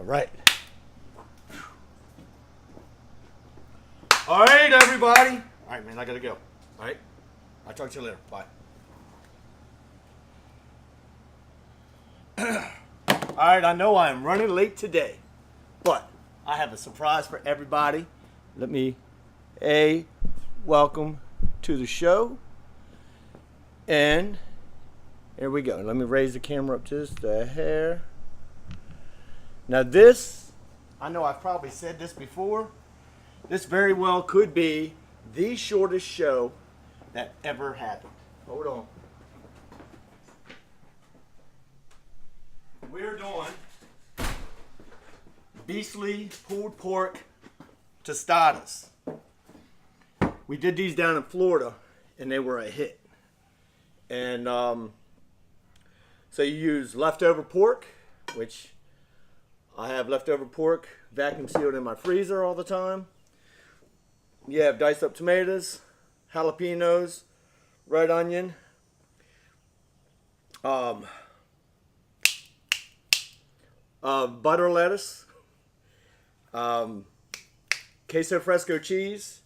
right. All right, everybody. All right, man, I gotta go. All right, I'll talk to you later. Bye. All right, I know I'm running late today, but I have a surprise for everybody. Let me, welcome to the show. And here we go. Let me raise the camera up just a hair. Now this, I know I've probably said this before, this very well could be the shortest show that ever happened. Hold on. We're doing beastly pulled pork tostadas. We did these down in Florida and they were a hit. And so you use leftover pork, which I have leftover pork vacuum sealed in my freezer all the time. You have diced up tomatoes, jalapenos, red onion, butter lettuce, queso fresco cheese,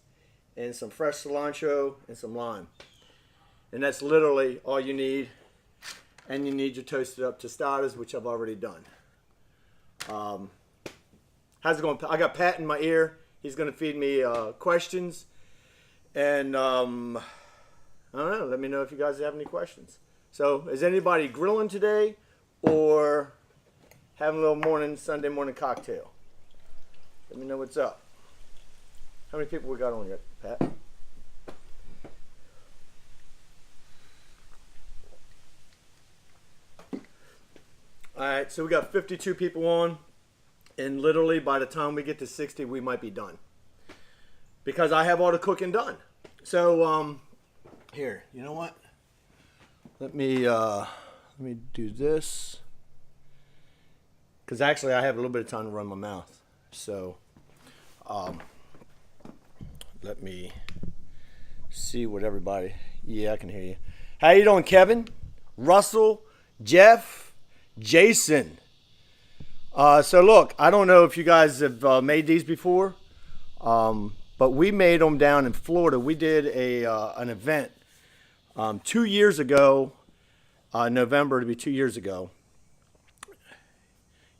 and some fresh cilantro and some lime. And that's literally all you need. And you need your toasted up tostadas, which I've already done. How's it going? I got Pat in my ear. He's going to feed me questions. And I don't know. Let me know if you guys have any questions. So is anybody grilling today or having a little Sunday morning cocktail? Let me know what's up. How many people we got on yet, Pat? All right, so we got 52 people on, and literally by the time we get to 60, we might be done. Because I have all the cooking done. So, here, you know what? Let me do this. Because actually I have a little bit of time to run my mouth. So, let me see what everybody, yeah, I can hear you. How you doing, Kevin? Russell? Jeff? Jason. So look, I don't know if you guys have made these before, but we made them down in Florida. We did an event 2 years ago, November to be 2 years ago.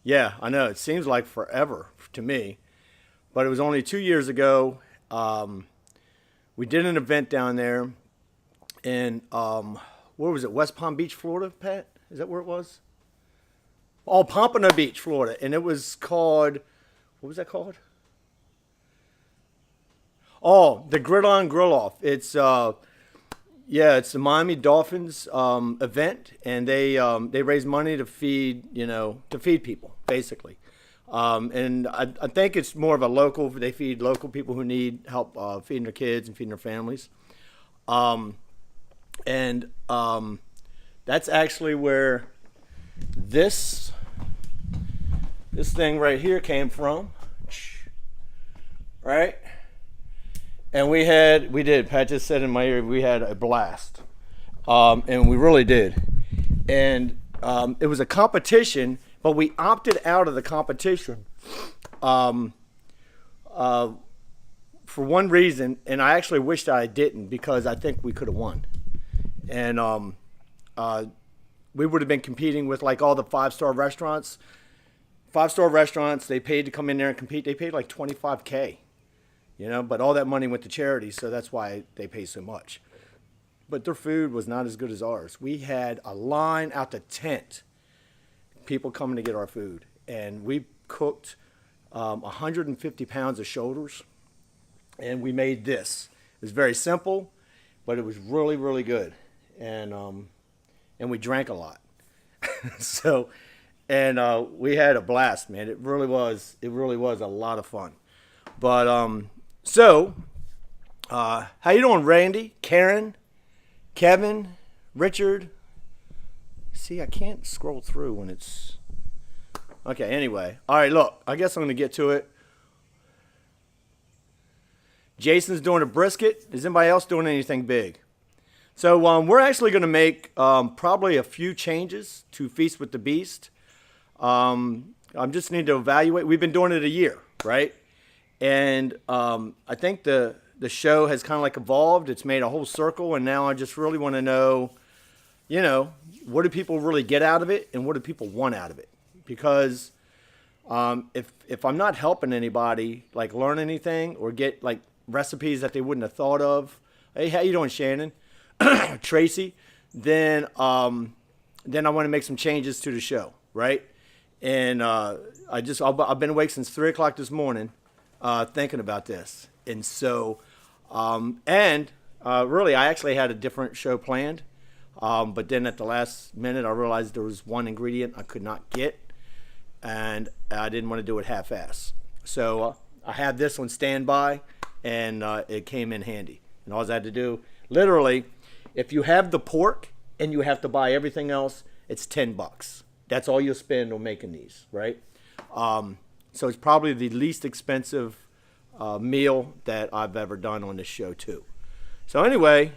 Yeah, I know, it seems like forever to me, but it was only 2 years ago. We did an event down there in, where was it, West Palm Beach, Florida, Pat? Is that where it was? Oh, Pompano Beach, Florida. And it was called, what was that called? Oh, the Grill On Grill Off. It's, it's the Miami Dolphins event. And they raise money to feed, to feed people, basically. And I think it's more of a local, they feed local people who need help feeding their kids and feeding their families. That's actually where this thing right here came from, right? And Pat just said in my ear, we had a blast, and we really did. And it was a competition, but we opted out of the competition for one reason, and I actually wished I didn't, because I think we could have won. And we would have been competing with like all the five-star restaurants. Five-star restaurants, they paid to come in there and compete. They paid like $25K, but all that money went to charity, so that's why they pay so much. But their food was not as good as ours. We had a line out the tent, people coming to get our food. And we cooked 150 pounds of shoulders, and we made this. It was very simple, but it was really, really good. And we drank a lot. We had a blast, man. It really was a lot of fun. But how you doing, Randy, Karen, Kevin, Richard? See, I can't scroll through when it's okay. Anyway, all right, look, I guess I'm gonna get to it. Jason's doing a brisket. Is anybody else doing anything big? So we're actually going to make probably a few changes to Feast with the Beast. I just need to evaluate. We've been doing it a year, right? And I think the show has kind of like evolved. It's made a whole circle, and now I just really want to know, what do people really get out of it, and what do people want out of it? Because if I'm not helping anybody like learn anything or get like recipes that they wouldn't have thought of, hey, how you doing, Shannon, Tracy? Then I want to make some changes to the show, right? And I've been awake since 3 o'clock this morning, thinking about this, and so really I actually had a different show planned, but then at the last minute I realized there was one ingredient I could not get, and I didn't want to do it half-ass. So I had this on standby, and it came in handy. And all I had to do, literally, if you have the pork and you have to buy everything else, it's $10. That's all you'll spend on making these, right? So it's probably the least expensive meal that I've ever done on this show too. So anyway,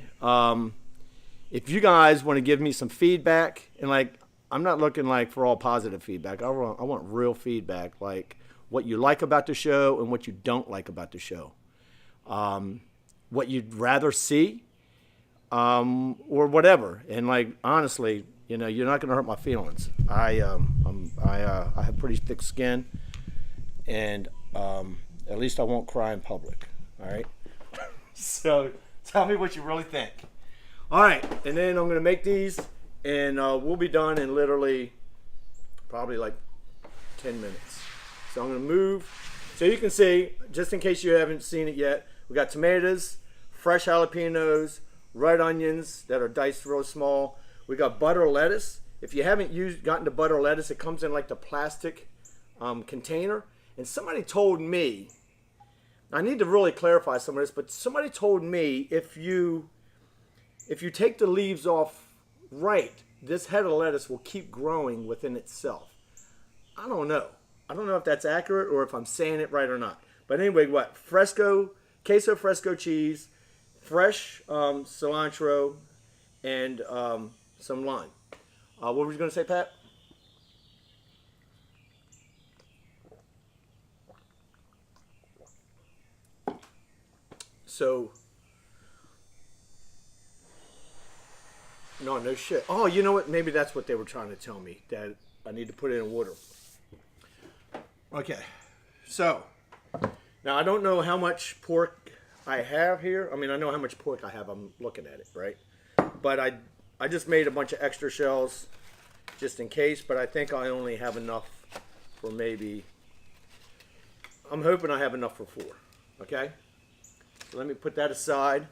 if you guys want to give me some feedback, and like, I'm not looking like for all positive feedback. I want real feedback, like what you like about the show and what you don't like about the show. What you'd rather see, or whatever. And like, honestly, you're not going to hurt my feelings. I have pretty thick skin, and at least I won't cry in public. All right. So tell me what you really think. All right, and then I'm going to make these, and we'll be done in literally probably like 10 minutes. So I'm going to move. So you can see, just in case you haven't seen it yet, we got tomatoes, fresh jalapenos, red onions that are diced real small. We got butter lettuce. If you haven't gotten the butter lettuce, it comes in like the plastic container. And somebody told me, I need to really clarify some of this, but somebody told me if you take the leaves off right, this head of lettuce will keep growing within itself. I don't know. I don't know if that's accurate or if I'm saying it right or not. But anyway, what? Queso Fresco cheese, fresh cilantro, and some lime. What were you going to say, Pat? So, no shit. Oh, you know what? Maybe that's what they were trying to tell me, that I need to put it in water. Okay, so now I don't know how much pork I have here. I mean, I know how much pork I have. I'm looking at it, right? But I just made a bunch of extra shells just in case, but I think I only have enough for maybe, I'm hoping I have enough for 4, okay? So let me put that aside.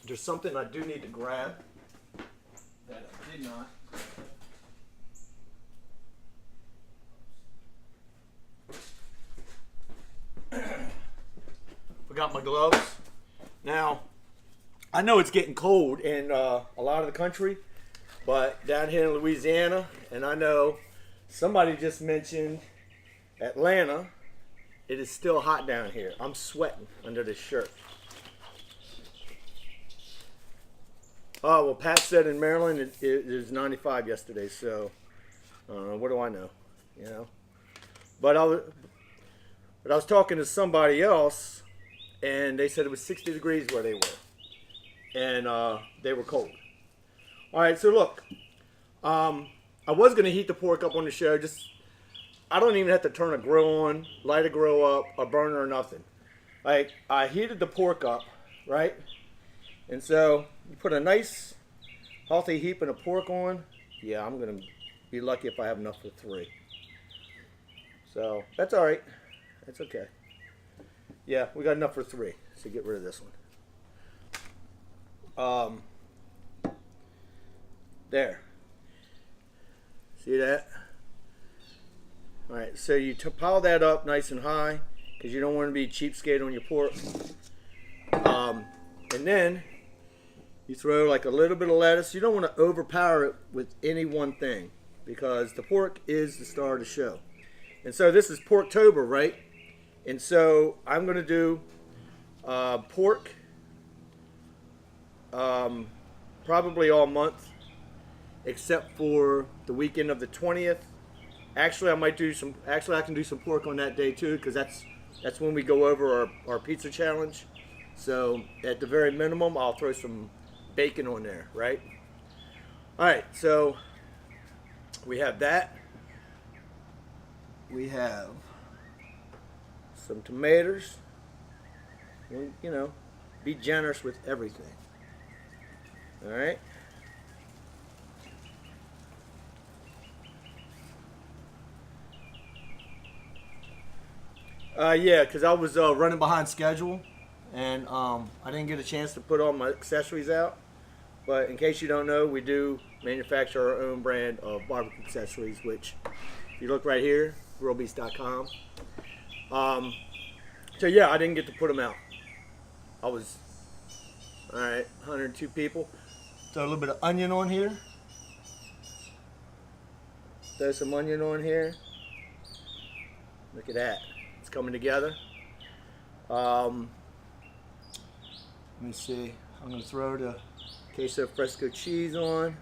There's something I do need to grab that I did not. Forgot my gloves. Now, I know it's getting cold in a lot of the country, but down here in Louisiana, and I know somebody just mentioned Atlanta, it is still hot down here. I'm sweating under this shirt. Oh, well, Pat said in Maryland it was 95 yesterday, so what do I know, But I was talking to somebody else, and they said it was 60 degrees where they were, and they were cold. All right, so look, I was going to heat the pork up on the show. I don't even have to turn a grill on, light a grill up, a burner or nothing. Like, I heated the pork up, right? And so you put a nice healthy heaping of pork on. Yeah, I'm going to be lucky if I have enough for 3. So that's all right. That's okay. Yeah, we got enough for 3. So get rid of this one. There. See that? All right, so you pile that up nice and high because you don't want to be cheapskate on your pork. And then you throw like a little bit of lettuce. You don't want to overpower it with any one thing because the pork is the star of the show. And so this is Porktober, right? And so I'm going to do pork probably all month except for the weekend of the 20th Actually, I might do some. Actually, I can do some pork on that day too, because that's when we go over our pizza challenge. So at the very minimum, I'll throw some bacon on there, right? All right. So we have that. We have some tomatoes. You know, be generous with everything. All right. Yeah, because I was running behind schedule, and I didn't get a chance to put all my accessories out. But in case you don't know, we do manufacture our own brand of barbecue accessories, which, if you look right here, grillbeast.com. So yeah, I didn't get to put them out. I was, all right, 102 people. Throw a little bit of onion on here. Throw some onion on here. Look at that. It's coming together. Let me see. I'm going to throw the Queso Fresco cheese on.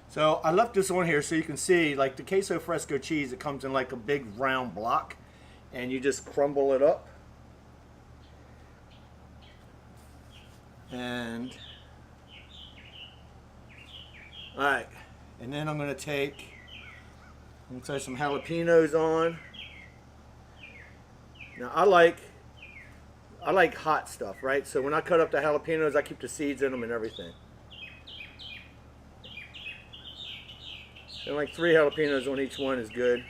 So I left this on here so you can see, like the Queso Fresco cheese, it comes in like a big round block, and you just crumble it up. And all right, and then I'm gonna throw some jalapenos on. Now I like hot stuff, right? So when I cut up the jalapenos, I keep the seeds in them and everything. And like 3 jalapenos on each one is good.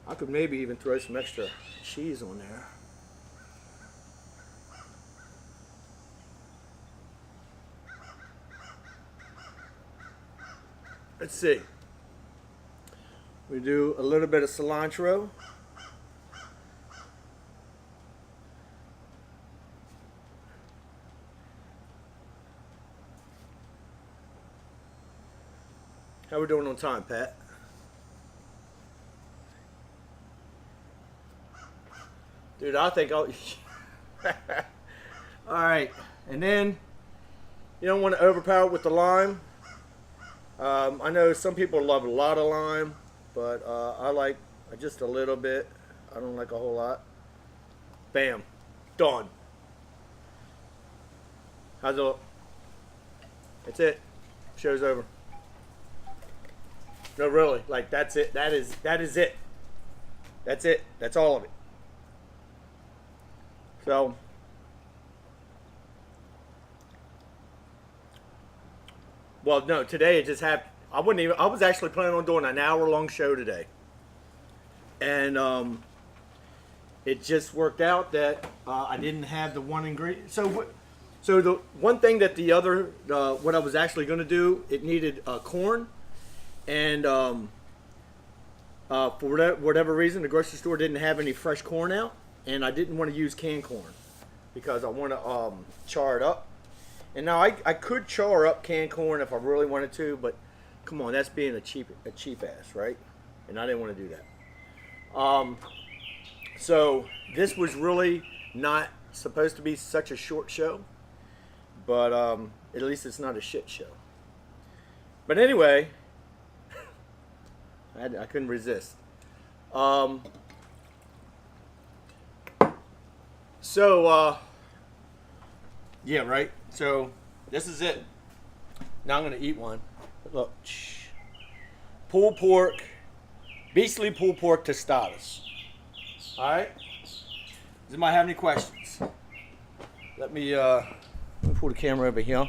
I could maybe even throw some extra cheese on there. Let's see. We do a little bit of cilantro. How we doing on time, Pat? Dude, I think I'll... All right, and then you don't want to overpower it with the lime. I know some people love a lot of lime, but I like just a little bit. I don't like a whole lot. Bam. Done. How's it look? That's it. Show's over. No, really. Like, that's it. That is it. That's it. That's all of it. So, well, no, today it just happened. I was actually planning on doing an hour-long show today. And it just worked out that I didn't have the one ingredient. So the one thing that what I was actually going to do, it needed corn. And for whatever reason, the grocery store didn't have any fresh corn out. And I didn't want to use canned corn because I want to char it up. And now I could char up canned corn if I really wanted to, but come on, that's being a cheap ass, right? And I didn't want to do that. So this was really not supposed to be such a short show, but at least it's not a shit show. But anyway, I couldn't resist. Yeah, right? So, this is it. Now I'm going to eat one. Look. Pulled pork. Beastly pulled pork tostadas. Alright? Does anybody have any questions? Let me pull the camera over here.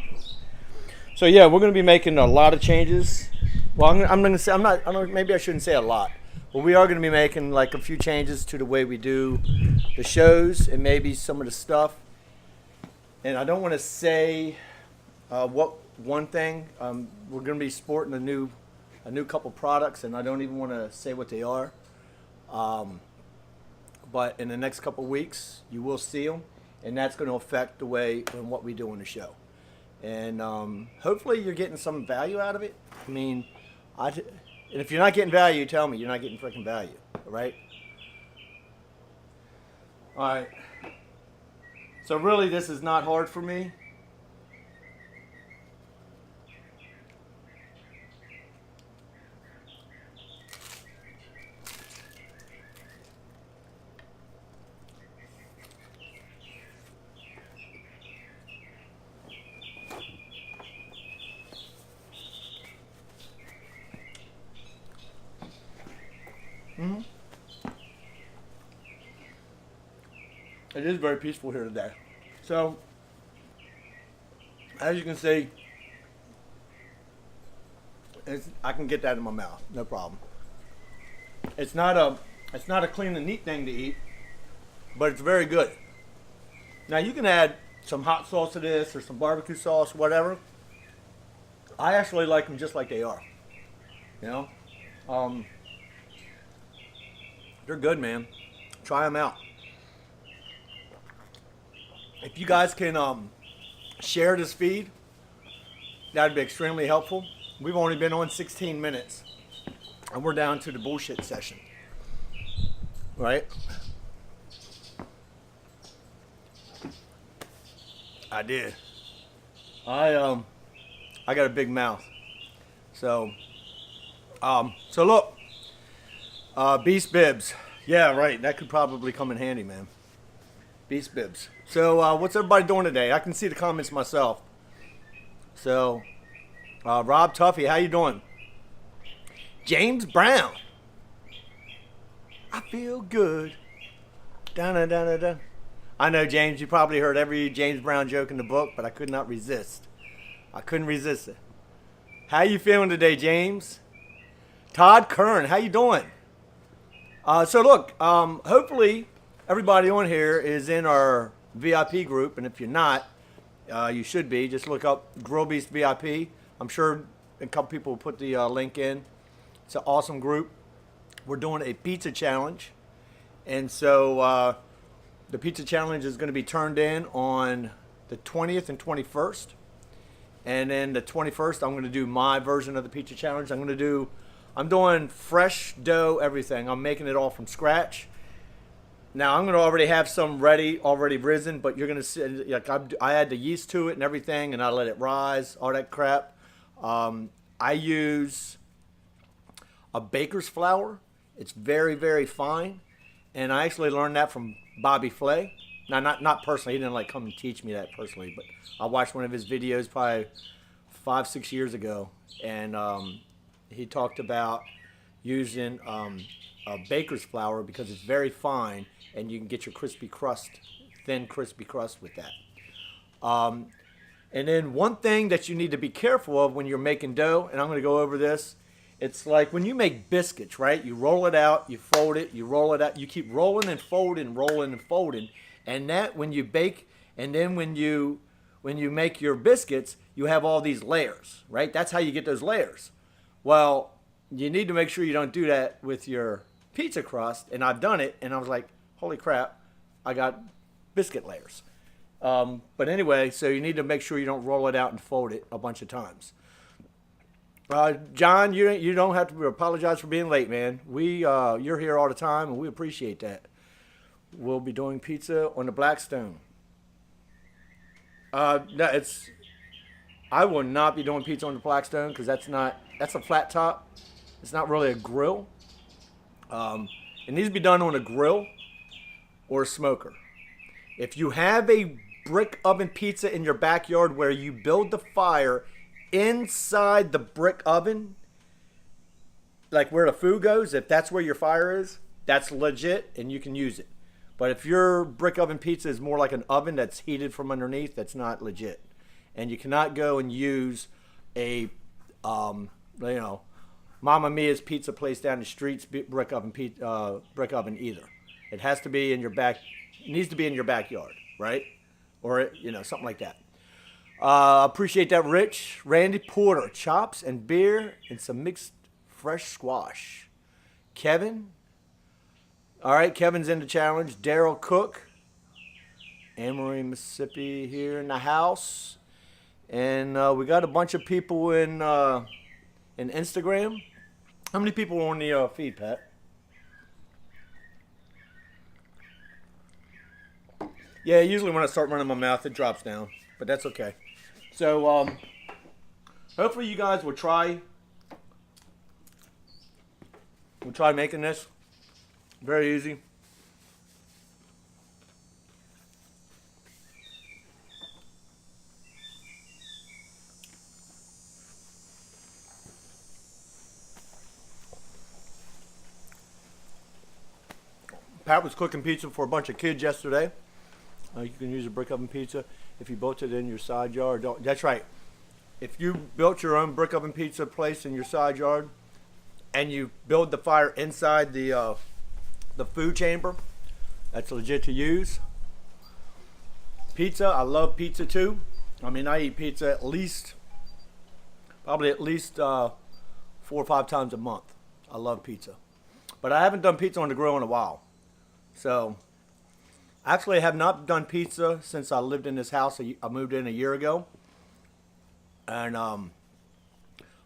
So, yeah, we're going to be making a lot of changes. Well, I'm going to say, maybe I shouldn't say a lot. But we are going to be making like a few changes to the way we do the shows and maybe some of the stuff. And I don't want to say what one thing. We're going to be sporting a new couple products, and I don't even want to say what they are. But in the next couple weeks, you will see them, and that's going to affect the way and what we do on the show. And hopefully, you're getting some value out of it. I mean, and if you're not getting value, tell me you're not getting freaking value, all right? All right. So really, this is not hard for me. Mm-hmm. It is very peaceful here today. So, as you can see, I can get that in my mouth, no problem. It's not a clean and neat thing to eat, but it's very good. Now you can add some hot sauce to this or some barbecue sauce, whatever. I actually like them just like they are. You know, um, they're good, man. Try them out. If you guys can share this feed, that'd be extremely helpful. We've only been on 16 minutes, and we're down to the bullshit session, right? I did. I got a big mouth, so look, Beast Bibs. Yeah, right. That could probably come in handy, man. Beast Bibs. So what's everybody doing today? I can see the comments myself. So Rob Tuffy, how you doing? James Brown. I feel good. Da-da-da-da-da. I know, James, you probably heard every James Brown joke in the book, but I could not resist. I couldn't resist it. How you feeling today, James? Todd Kern, how you doing? So look, hopefully everybody on here is in our VIP group, and if you're not, you should be. Just look up Grill Beast VIP. I'm sure a couple people will put the link in. It's an awesome group. We're doing a pizza challenge, and so the pizza challenge is going to be turned in on the 20th and 21st. And then the 21st, I'm going to do my version of the pizza challenge. I'm doing fresh dough, everything. I'm making it all from scratch. Now, I'm going to already have some already risen, but you're going to see, like, I add the yeast to it and everything, and I let it rise, all that crap. I use a baker's flour. It's very, very fine. And I actually learned that from Bobby Flay. Now, not personally. He didn't like come and teach me that personally, but I watched one of his videos probably 5-6 years ago, and he talked about using a baker's flour because it's very fine, and you can get your thin crispy crust with that. And then one thing that you need to be careful of when you're making dough, and I'm going to go over this. It's like when you make biscuits, right? You roll it out, you fold it, you roll it out. You keep rolling and folding, rolling and folding. And that when you bake, and then when you make your biscuits, you have all these layers, right? That's how you get those layers. Well, you need to make sure you don't do that with your pizza crust. And I've done it, and I was like, holy crap, I got biscuit layers. But anyway, so you need to make sure you don't roll it out and fold it a bunch of times. John, you don't have to apologize for being late, man. You're here all the time, and we appreciate that. We'll be doing pizza on the Blackstone. No, I will not be doing pizza on the Blackstone because that's a flat top. It's not really a grill. It needs to be done on a grill or a smoker. If you have a brick oven pizza in your backyard where you build the fire inside the brick oven, like where the food goes, if that's where your fire is, that's legit and you can use it. But if your brick oven pizza is more like an oven that's heated from underneath, that's not legit. And you cannot go and use a, Mama Mia's pizza place down the street's brick oven either. It has to be in your needs to be in your backyard, right? Or, something like that. Appreciate that, Rich. Randy Porter, chops and beer and some mixed fresh squash. Kevin. All right, Kevin's in the challenge. Daryl Cook. Amory, Mississippi here in the house. And we got a bunch of people in Instagram. How many people are on the feed, Pat? Yeah, usually when I start running my mouth, it drops down, but that's okay. So, hopefully you guys will try. We'll try making this. Very easy. Pat was cooking pizza for a bunch of kids yesterday. You can use a brick oven pizza if you built it in your side yard. That's right. If you built your own brick oven pizza place in your side yard and you build the fire inside the food chamber, that's legit to use. Pizza, I love pizza too. I mean, I eat pizza probably at least 4 or 5 times a month. I love pizza. But I haven't done pizza on the grill in a while. So, actually, I have not done pizza since I lived in this house. I moved in a year ago. And,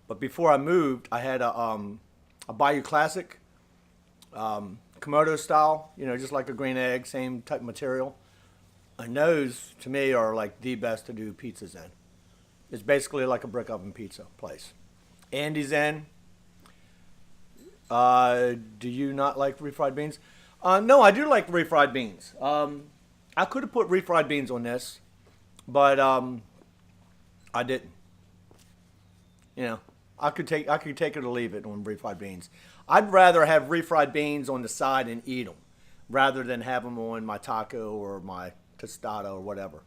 but before I moved, I had a Bayou Classic, Komodo style, just like a green egg, same type of material. And those, to me, are like the best to do pizzas in. It's basically like a brick oven pizza place. Andy's in. Do you not like refried beans? No, I do like refried beans. I could have put refried beans on this, but I didn't. I could take it or leave it on refried beans. I'd rather have refried beans on the side and eat them, rather than have them on my taco or my tostada or whatever.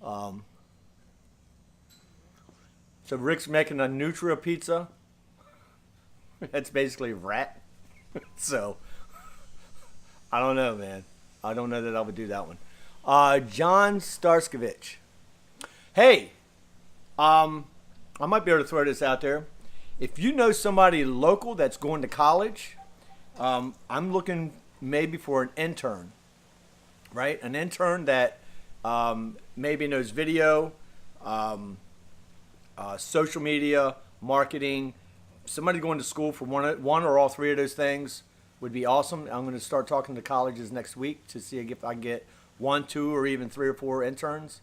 So Rick's making a Nutria pizza. That's basically rat. So I don't know, man. I don't know that I would do that one. John Starskovich. Hey, I might be able to throw this out there. If you know somebody local that's going to college, I'm looking maybe for an intern, right? An intern that maybe knows video, social media, marketing. Somebody going to school for one or all 3 of those things would be awesome. I'm going to start talking to colleges next week to see if I can get 1, 2, or even 3 or 4 interns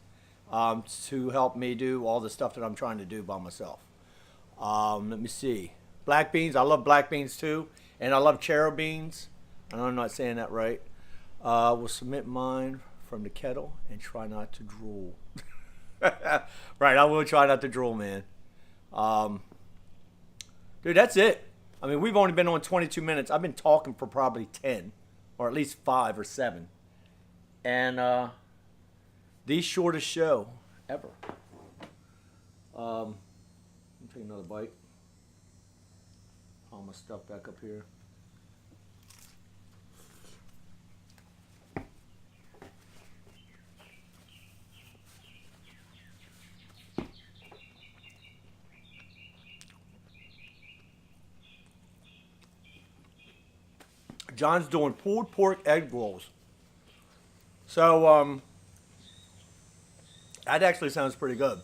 to help me do all the stuff that I'm trying to do by myself. Let me see. Black beans. I love black beans too. And I love cherry beans. I know I'm not saying that right. We'll submit mine from the kettle and try not to drool. Right, I will try not to drool, man. Dude, that's it. I mean, we've only been on 22 minutes. I've been talking for probably 10, or at least 5 or 7. And the shortest show ever. Let me take another bite. All my stuff back up here. John's doing pulled pork egg rolls. So, that actually sounds pretty good.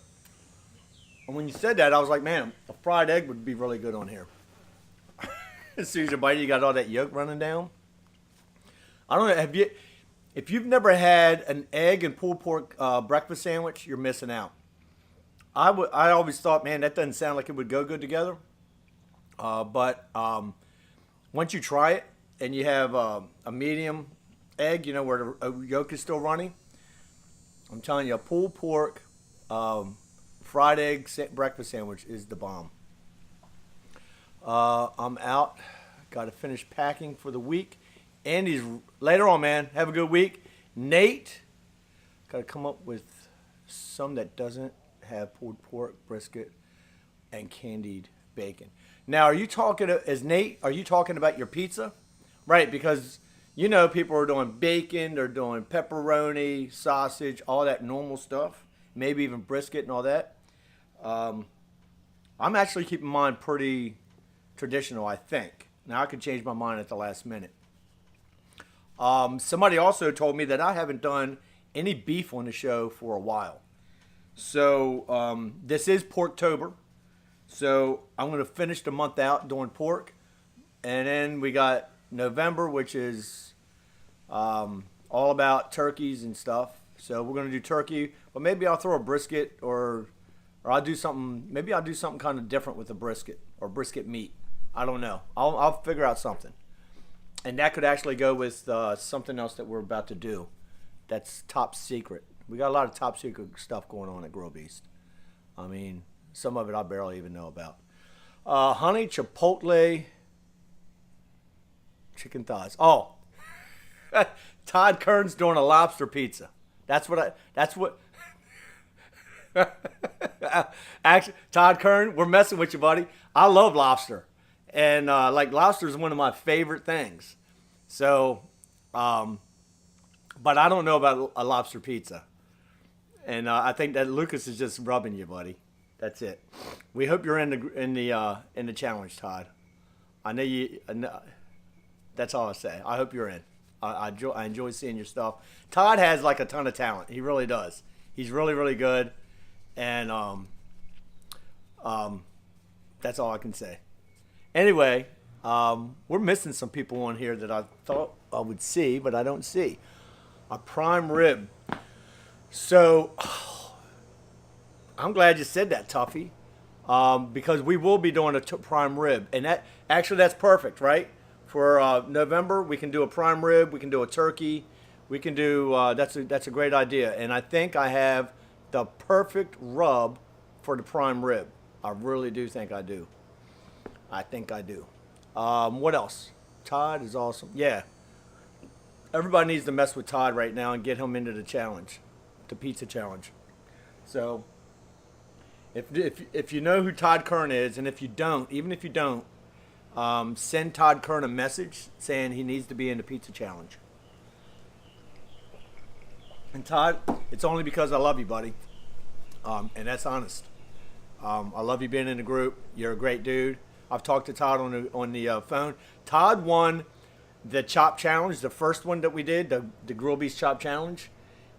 And when you said that, I was like, man, a fried egg would be really good on here. As soon as you bite it, you got all that yolk running down. I don't know, if you've never had an egg and pulled pork breakfast sandwich, you're missing out. I always thought, man, that doesn't sound like it would go good together. But once you try it, and you have a medium egg, where the yolk is still running, I'm telling you, a pulled pork fried egg breakfast sandwich is the bomb. I'm out. Got to finish packing for the week. Andy's later on, man. Have a good week. Nate, got to come up with some that doesn't have pulled pork, brisket, and candied bacon. Now, are you talking about your pizza? Right, because people are doing bacon, they're doing pepperoni, sausage, all that normal stuff, maybe even brisket and all that. I'm actually keeping mine pretty traditional, I think. Now, I could change my mind at the last minute. Somebody also told me that I haven't done any beef on the show for a while. So, this is Porktober. So, I'm going to finish the month out doing pork. And then we got November, which is all about turkeys and stuff. So we're gonna do turkey, but maybe I'll throw a brisket or I'll do something. Maybe I'll do something kind of different with the brisket or brisket meat. I don't know. I'll figure out something, and that could actually go with something else that we're about to do. That's top secret. We got a lot of top secret stuff going on at Grill Beast. I mean, some of it I barely even know about. Honey chipotle chicken thighs. Oh, Todd Kern's doing a lobster pizza. That's what. Actually, Todd Kern, we're messing with you, buddy. I love lobster, and like lobster is one of my favorite things. So, but I don't know about a lobster pizza, and I think that Lucas is just rubbing you, buddy. That's it. We hope you're in the challenge, Todd. I know you. That's all I say. I hope you're in. I enjoy seeing your stuff. Todd has like a ton of talent. He really does. He's really, really good. And that's all I can say. Anyway, we're missing some people on here that I thought I would see, but I don't see. A prime rib. So I'm glad you said that, Tuffy, because we will be doing a prime rib, and that's perfect, right? For November, we can do a prime rib, we can do a turkey, we can do that's a great idea, and I think I have the perfect rub for the prime rib. I really do think I do. I think I do. What else? Todd is awesome. Yeah. Everybody needs to mess with Todd right now and get him into the challenge, the pizza challenge. So, if you know who Todd Kern is, and if you don't, even if you don't, send Todd Kern a message saying he needs to be in the pizza challenge. And Todd, it's only because I love you, buddy. And that's honest. I love you being in the group. You're a great dude. I've talked to Todd on the phone. Todd won the Chop Challenge, the first one that we did, the Grill Beast Chop Challenge.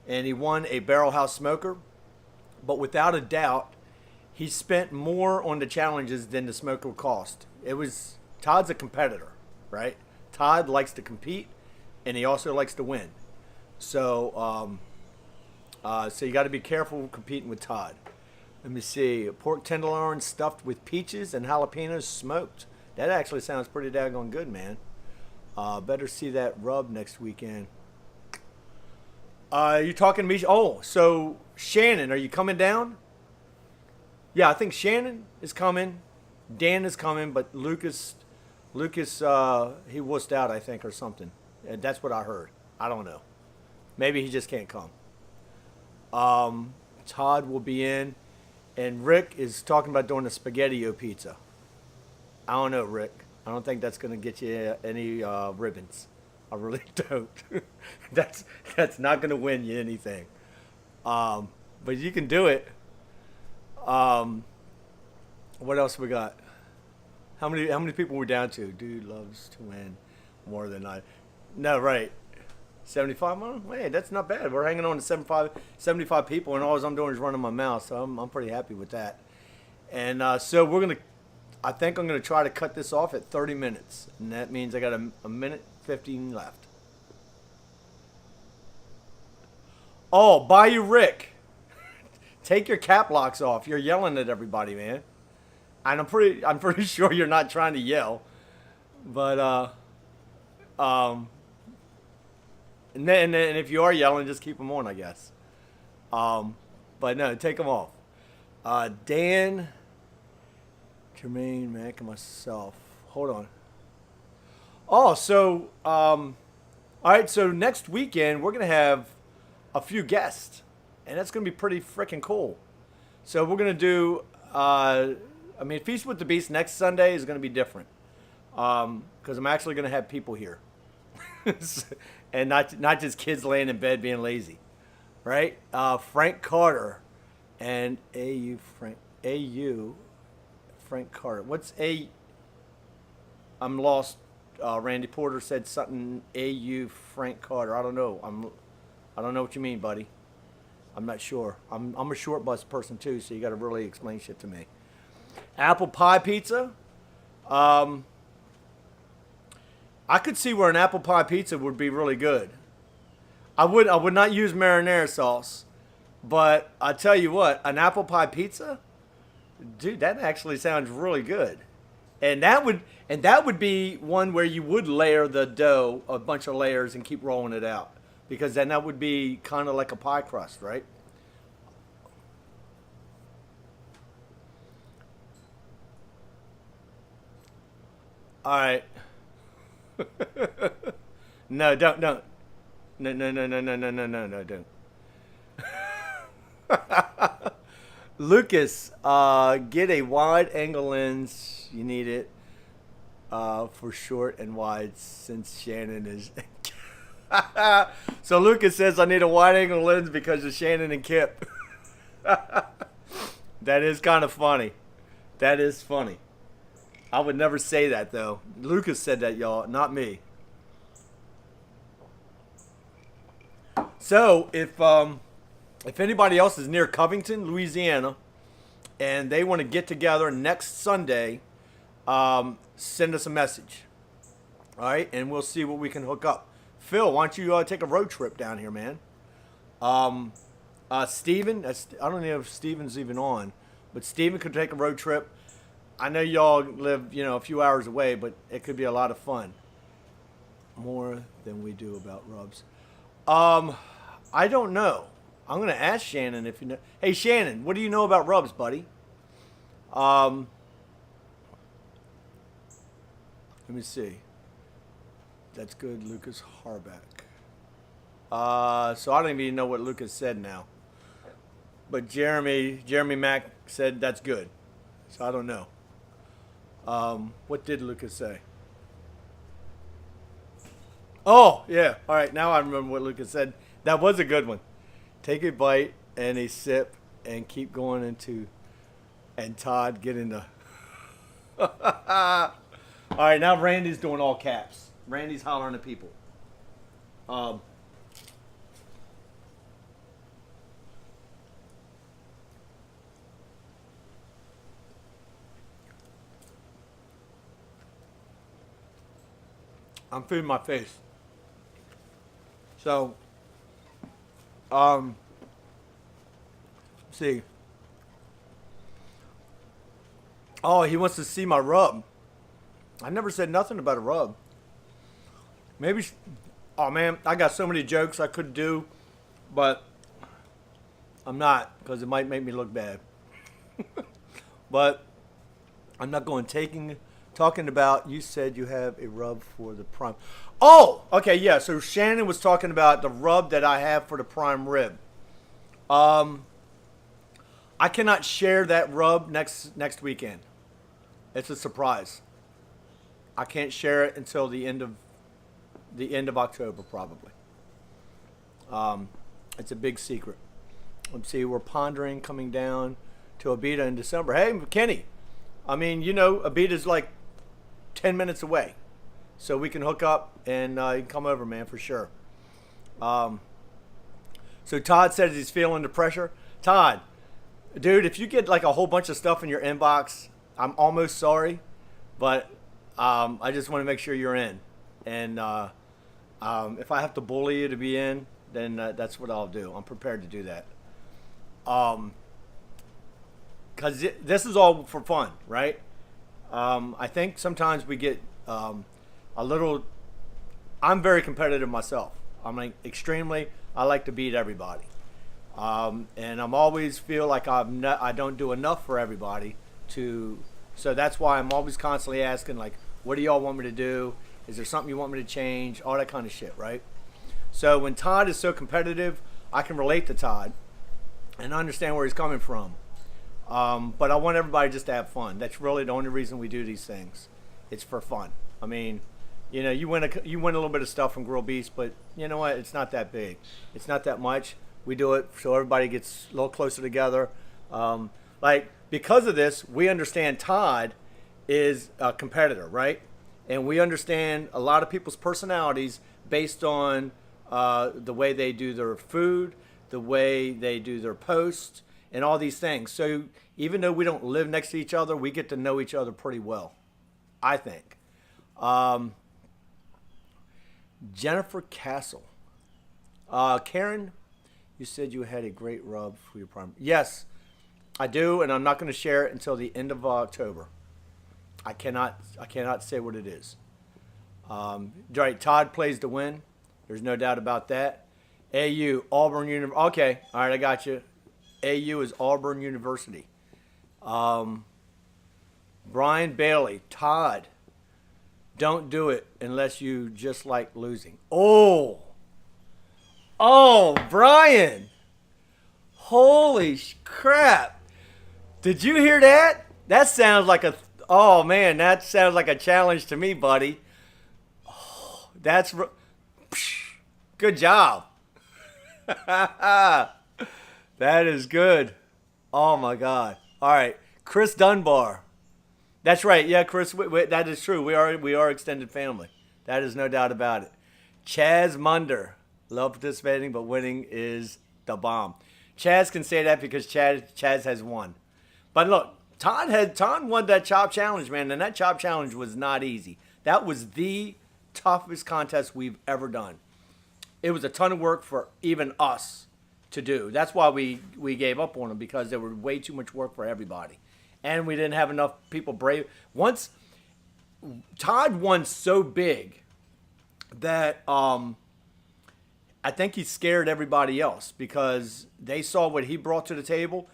And he won a Barrel House Smoker. But without a doubt, he spent more on the challenges than the smoker cost. Todd's a competitor, right? Todd likes to compete, and he also likes to win. So, so you got to be careful competing with Todd. Let me see. Pork tenderloin stuffed with peaches and jalapenos smoked. That actually sounds pretty daggone good, man. Better see that rub next weekend. You talking to me? Oh, so Shannon, are you coming down? Yeah, I think Shannon is coming. Dan is coming, but Lucas, he wussed out, I think, or something. That's what I heard. I don't know. Maybe he just can't come. Todd will be in, and Rick is talking about doing a SpaghettiO pizza. I don't know, Rick. I don't think that's going to get you any ribbons. I really don't. That's not going to win you anything. But you can do it. What else we got? How many people we're down to? Dude loves to win more than I. No, right. 75? Well, hey, that's not bad. We're hanging on to 75 people, and all I'm doing is running my mouth, so I'm pretty happy with that. And so I think I'm going to try to cut this off at 30 minutes, and that means I got a minute 15 left. Oh, Bayou Rick. Take your cap locks off. You're yelling at everybody, man. And I'm pretty sure you're not trying to yell. But and if you are yelling, just keep them on, I guess. But no, take them off. Dan, Jermaine, Mac, and myself. Hold on. Oh, so all right. So next weekend we're gonna have a few guests, and that's gonna be pretty freaking cool. So we're gonna do. Feast with the Beast next Sunday is gonna be different, because I'm actually gonna have people here. And not just kids laying in bed being lazy, right? Frank Carter and Frank Carter. What's A? I'm lost. Randy Porter said something. AU Frank Carter. I don't know. I don't know what you mean, buddy. I'm not sure. I'm a short bus person too, so you got to really explain shit to me. Apple pie pizza. I could see where an apple pie pizza would be really good. I would not use marinara sauce, but I tell you what, an apple pie pizza, dude, that actually sounds really good. And that would be one where you would layer the dough a bunch of layers and keep rolling it out, because then that would be kind of like a pie crust, right? All right. No, don't. No, no, no, no, no, no, no, no, no, don't. Lucas, get a wide angle lens. You need it for short and wide since Shannon is. So Lucas says I need a wide angle lens because of Shannon and Kip. That is kind of funny. That is funny. I would never say that though. Lucas said that, y'all, not me. So if anybody else is near Covington, Louisiana, and they want to get together next Sunday, send us a message. All right, and we'll see what we can hook up. Phil, why don't you take a road trip down here, man? Steven, I don't know if Steven's even on, but Steven could take a road trip. I know y'all live, a few hours away, but it could be a lot of fun. More than we do about rubs. I don't know. I'm gonna ask Shannon if you know. Hey Shannon, what do you know about rubs, buddy? Um, Let me see. That's good, Lucas Harback. So I don't even know what Lucas said now. But Jeremy Mack said that's good. So I don't know. What did Lucas say? Oh, yeah. All right, now I remember what Lucas said. That was a good one. Take a bite and a sip and keep going into, and Todd get into. All right, now Randy's doing all caps. Randy's hollering at people. Um, I'm feeding my face. So, let's see. Oh, he wants to see my rub. I never said nothing about a rub. Maybe. Oh man, I got so many jokes I could do, but I'm not because it might make me look bad. But I'm not going talking about. You said you have a rub for the prime. Oh, okay, yeah. So Shannon was talking about the rub that I have for the prime rib. Um, I cannot share that rub next weekend. It's a surprise. I can't share it until the end of October probably. It's a big secret. Let's see. We're pondering coming down to Abita in December. Hey, Kenny. I mean, Abita's like 10 minutes away. So we can hook up and you can come over, man, for sure. Um, so Todd says he's feeling the pressure. Todd, dude, if you get like a whole bunch of stuff in your inbox, I'm almost sorry, but I just want to make sure you're in. And if I have to bully you to be in, then that's what I'll do. I'm prepared to do that. Um, Because this is all for fun, right? I think sometimes we get a little. I'm very competitive myself. I'm like extremely. I like to beat everybody, and I'm always feel like I don't do enough for everybody to. So that's why I'm always constantly asking like, what do y'all want me to do? Is there something you want me to change? All that kind of shit, right? So when Todd is so competitive, I can relate to Todd, and understand where he's coming from. But I want everybody just to have fun. That's really the only reason we do these things. It's for fun. I mean, you win a little bit of stuff from Grill Beast, but you know what? It's not that big. It's not that much. We do it so everybody gets a little closer together. Like because of this, we understand Todd is a competitor, right? And we understand a lot of people's personalities based on the way they do their food, the way they do their posts, and all these things. So even though we don't live next to each other, we get to know each other pretty well, I think. Jennifer Castle. Karen, you said you had a great rub for your prime. Yes, I do, and I'm not going to share it until the end of October. I cannot say what it is. Right, Todd plays to win. There's no doubt about that. AU, Auburn University. Okay, all right, I got you. AU is Auburn University. Brian Bailey, Todd, don't do it unless you just like losing. Oh, Brian. Holy crap. Did you hear that? That sounds like oh man, that sounds like a challenge to me, buddy. That's, good job. That is good. Oh my God. All right. Chris Dunbar. That's right. Yeah, Chris, that is true. We are extended family. That is no doubt about it. Chaz Munder. Love participating, but winning is the bomb. Chaz can say that because Chaz has won. But look, Todd won that chop challenge, man, and that chop challenge was not easy. That was the toughest contest we've ever done. It was a ton of work for even us to do. That's why we gave up on them, because there were way too much work for everybody. And we didn't have enough people brave. Once Todd won so big that I think he scared everybody else, because they saw what he brought to the table,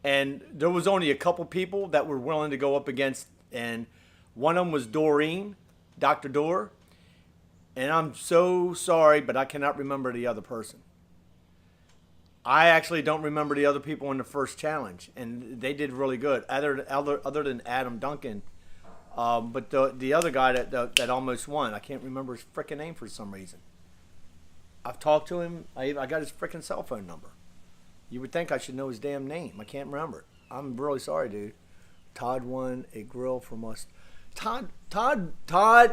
and there was only a couple people that were willing to go up against, and one of them was Doreen, Dr. Dorr, and I'm so sorry, but I cannot remember the other person. I actually don't remember the other people in the first challenge, and they did really good. Other than Adam Duncan, but the other guy that almost won, I can't remember his freaking name for some reason. I've talked to him. I got his freaking cell phone number. You would think I should know his damn name. I can't remember it. I'm really sorry, dude. Todd won a grill from us. Todd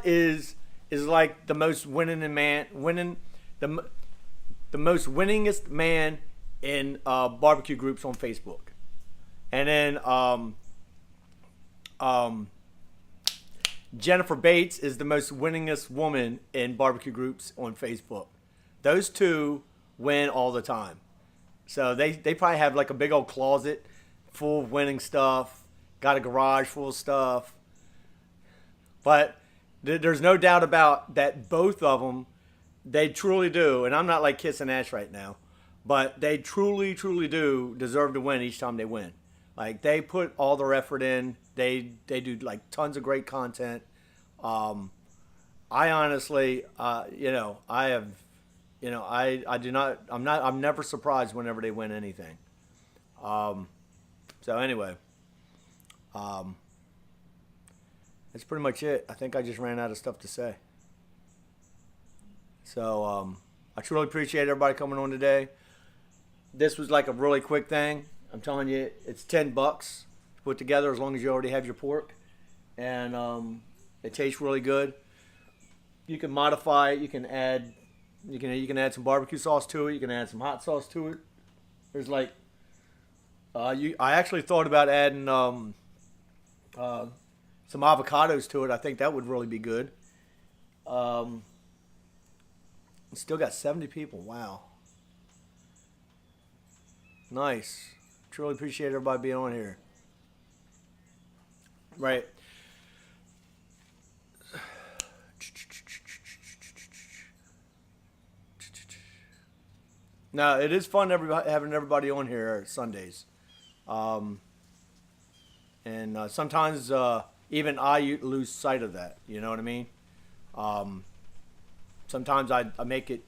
is like the most the most winningest man in barbecue groups on Facebook. And then Jennifer Bates is the most winningest woman in barbecue groups on Facebook. Those two win all the time. So they probably have like a big old closet full of winning stuff, got a garage full of stuff. But there's no doubt about that, both of them, they truly do, and I'm not like kissing ass right now, but they truly, truly do deserve to win each time they win. Like, they put all their effort in. They do like tons of great content. I honestly, I have, I do not, I'm never surprised whenever they win anything. So anyway, that's pretty much it. I think I just ran out of stuff to say. So I truly appreciate everybody coming on today. This was like a really quick thing. I'm telling you, it's $10 to put together as long as you already have your pork, and it tastes really good. You can modify it. You can add some barbecue sauce to it. You can add some hot sauce to it. There's like I actually thought about adding some avocados to it. I think that would really be good. Still got 70 people. Wow. Nice. Truly appreciate everybody being on here. Right. Now, it is fun having everybody on here Sundays. And sometimes even I lose sight of that. You know what I mean? Sometimes I make it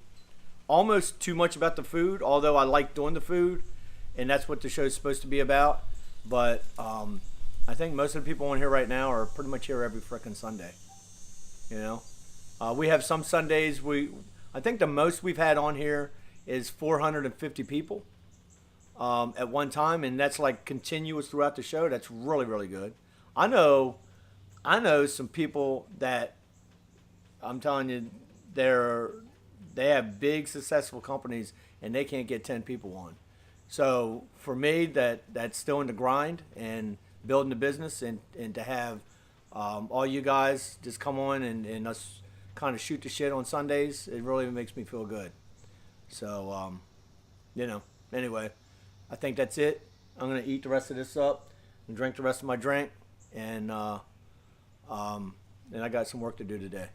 almost too much about the food, although I like doing the food, and that's what the show's supposed to be about. But I think most of the people on here right now are pretty much here every frickin' Sunday. You know? We have some Sundays, I think the most we've had on here is 450 people at one time, and that's like continuous throughout the show. That's really, really good. I know some people that, I'm telling you, they have big successful companies and they can't get 10 people on. So for me, that's still in the grind and building the business, and to have all you guys just come on and us kind of shoot the shit on Sundays, it really makes me feel good. So, anyway, I think that's it. I'm going to eat the rest of this up and drink the rest of my drink. And I got some work to do today.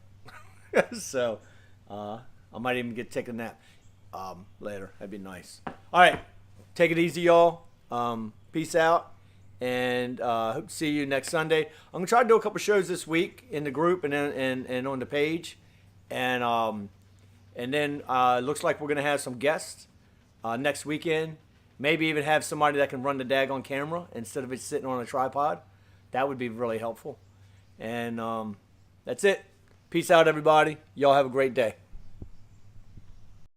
So, I might even take a nap later. That'd be nice. All right. Take it easy, y'all. Peace out. And hope to see you next Sunday. I'm going to try to do a couple shows this week in the group and on the page. And then it looks like we're going to have some guests next weekend. Maybe even have somebody that can run the daggone camera instead of it sitting on a tripod. That would be really helpful. And that's it. Peace out, everybody. Y'all have a great day.